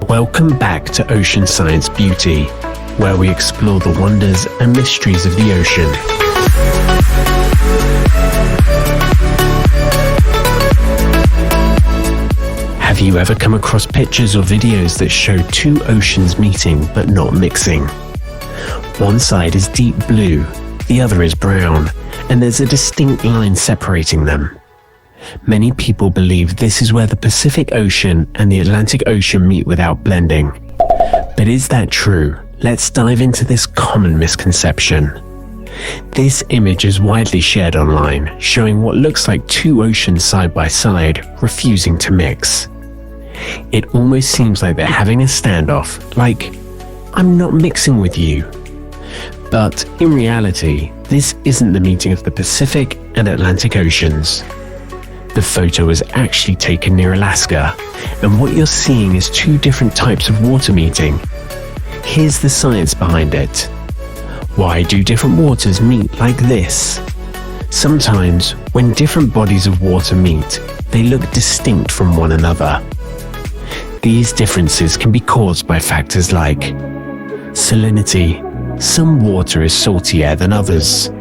Welcome back to Ocean Science Beauty, where we explore the wonders and mysteries of the ocean. Have you ever come across pictures or videos that show two oceans meeting but not mixing? One side is deep blue, the other is brown, and there's a distinct line separating them. Many people believe this is where the Pacific Ocean and the Atlantic Ocean meet without blending. But is that true? Let's dive into this common misconception. This image is widely shared online, showing what looks like two oceans side by side, refusing to mix. It almost seems like they're having a standoff, like, "I'm not mixing with you." But in reality, this isn't the meeting of the Pacific and Atlantic Oceans. The photo was actually taken near Alaska, and what you're seeing is two different types of water meeting. Here's the science behind it. Why do different waters meet like this? Sometimes, when different bodies of water meet, they look distinct from one another. These differences can be caused by factors like salinity. Some water is saltier than others.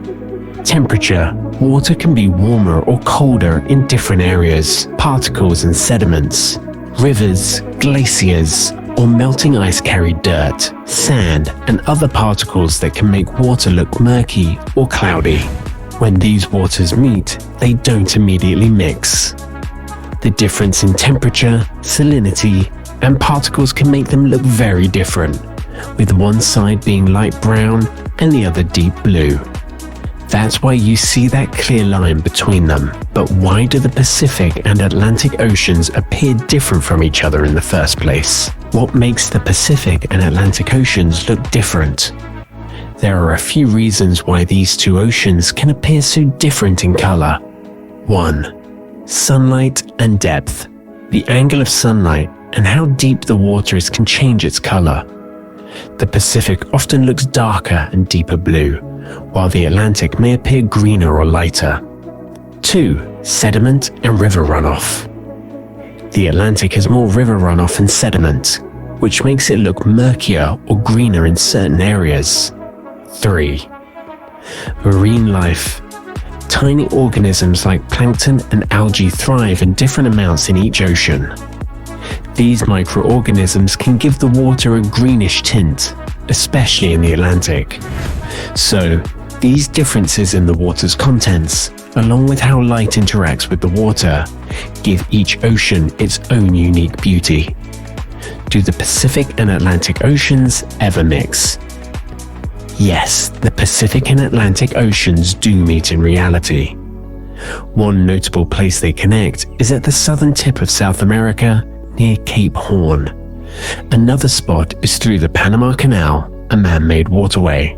Temperature. Water can be warmer or colder in different areas. Particles and sediments. Rivers, glaciers, or melting ice carry dirt, sand, and other particles that can make water look murky or cloudy. When these waters meet, they don't immediately mix. The difference in temperature, salinity, and particles can make them look very different, with one side being light brown and the other deep blue. That's why you see that clear line between them. But why do the Pacific and Atlantic Oceans appear different from each other in the first place? What makes the Pacific and Atlantic Oceans look different? There are a few reasons why these two oceans can appear so different in color. 1. Sunlight and depth. The angle of sunlight and how deep the water is can change its color. The Pacific often looks darker and deeper blue, while the Atlantic may appear greener or lighter. 2. Sediment and river runoff. The Atlantic has more river runoff and sediment, which makes it look murkier or greener in certain areas. 3. Marine life. Tiny organisms like plankton and algae thrive in different amounts in each ocean. These microorganisms can give the water a greenish tint, especially in the Atlantic. So, these differences in the water's contents, along with how light interacts with the water, give each ocean its own unique beauty. Do the Pacific and Atlantic Oceans ever mix? Yes, the Pacific and Atlantic Oceans do meet in reality. One notable place they connect is at the southern tip of South America, near Cape Horn. Another spot is through the Panama Canal, a man-made waterway.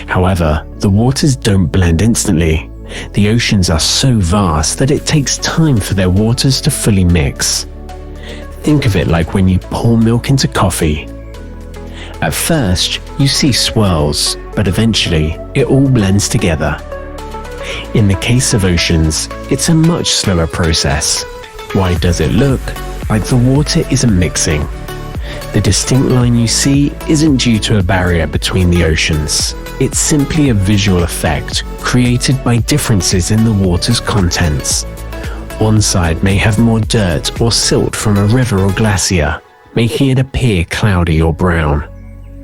However, the waters don't blend instantly. The oceans are so vast that it takes time for their waters to fully mix. Think of it like when you pour milk into coffee. At first, you see swirls, but eventually, it all blends together. In the case of oceans, it's a much slower process. Why does it look like the water isn't mixing? The distinct line you see isn't due to a barrier between the oceans. It's simply a visual effect created by differences in the water's contents. One side may have more dirt or silt from a river or glacier, making it appear cloudy or brown.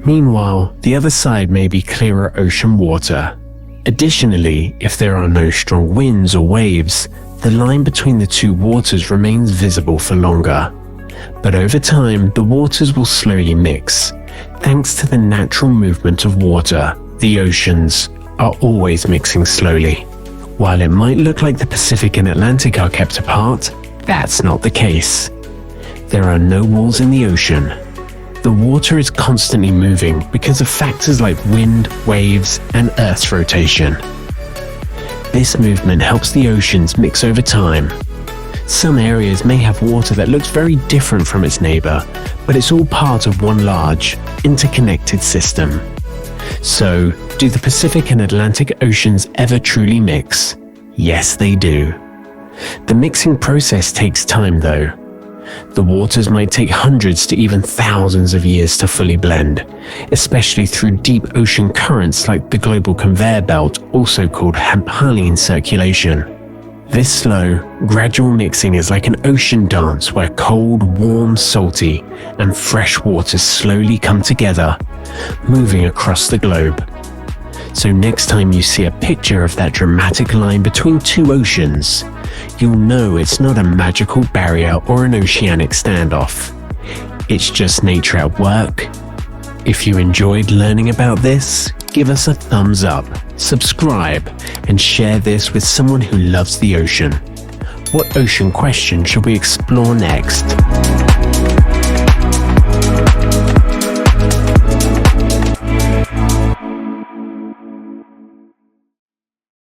Meanwhile, the other side may be clearer ocean water. Additionally, if there are no strong winds or waves, the line between the two waters remains visible for longer. But over time, the waters will slowly mix. Thanks to the natural movement of water, the oceans are always mixing slowly. While it might look like the Pacific and Atlantic are kept apart, that's not the case. There are no walls in the ocean. The water is constantly moving because of factors like wind, waves, and Earth's rotation. This movement helps the oceans mix over time. Some areas may have water that looks very different from its neighbor, but it's all part of one large, interconnected system. So, do the Pacific and Atlantic Oceans ever truly mix? Yes, they do. The mixing process takes time though. The waters might take hundreds to even thousands of years to fully blend, especially through deep ocean currents like the global conveyor belt, also called Haline circulation. This slow, gradual mixing is like an ocean dance where cold, warm, salty, and fresh waters slowly come together, moving across the globe. So next time you see a picture of that dramatic line between two oceans, you'll know it's not a magical barrier or an oceanic standoff. It's just nature at work. If you enjoyed learning about this, give us a thumbs up, subscribe, and share this with someone who loves the ocean. What ocean question should we explore next?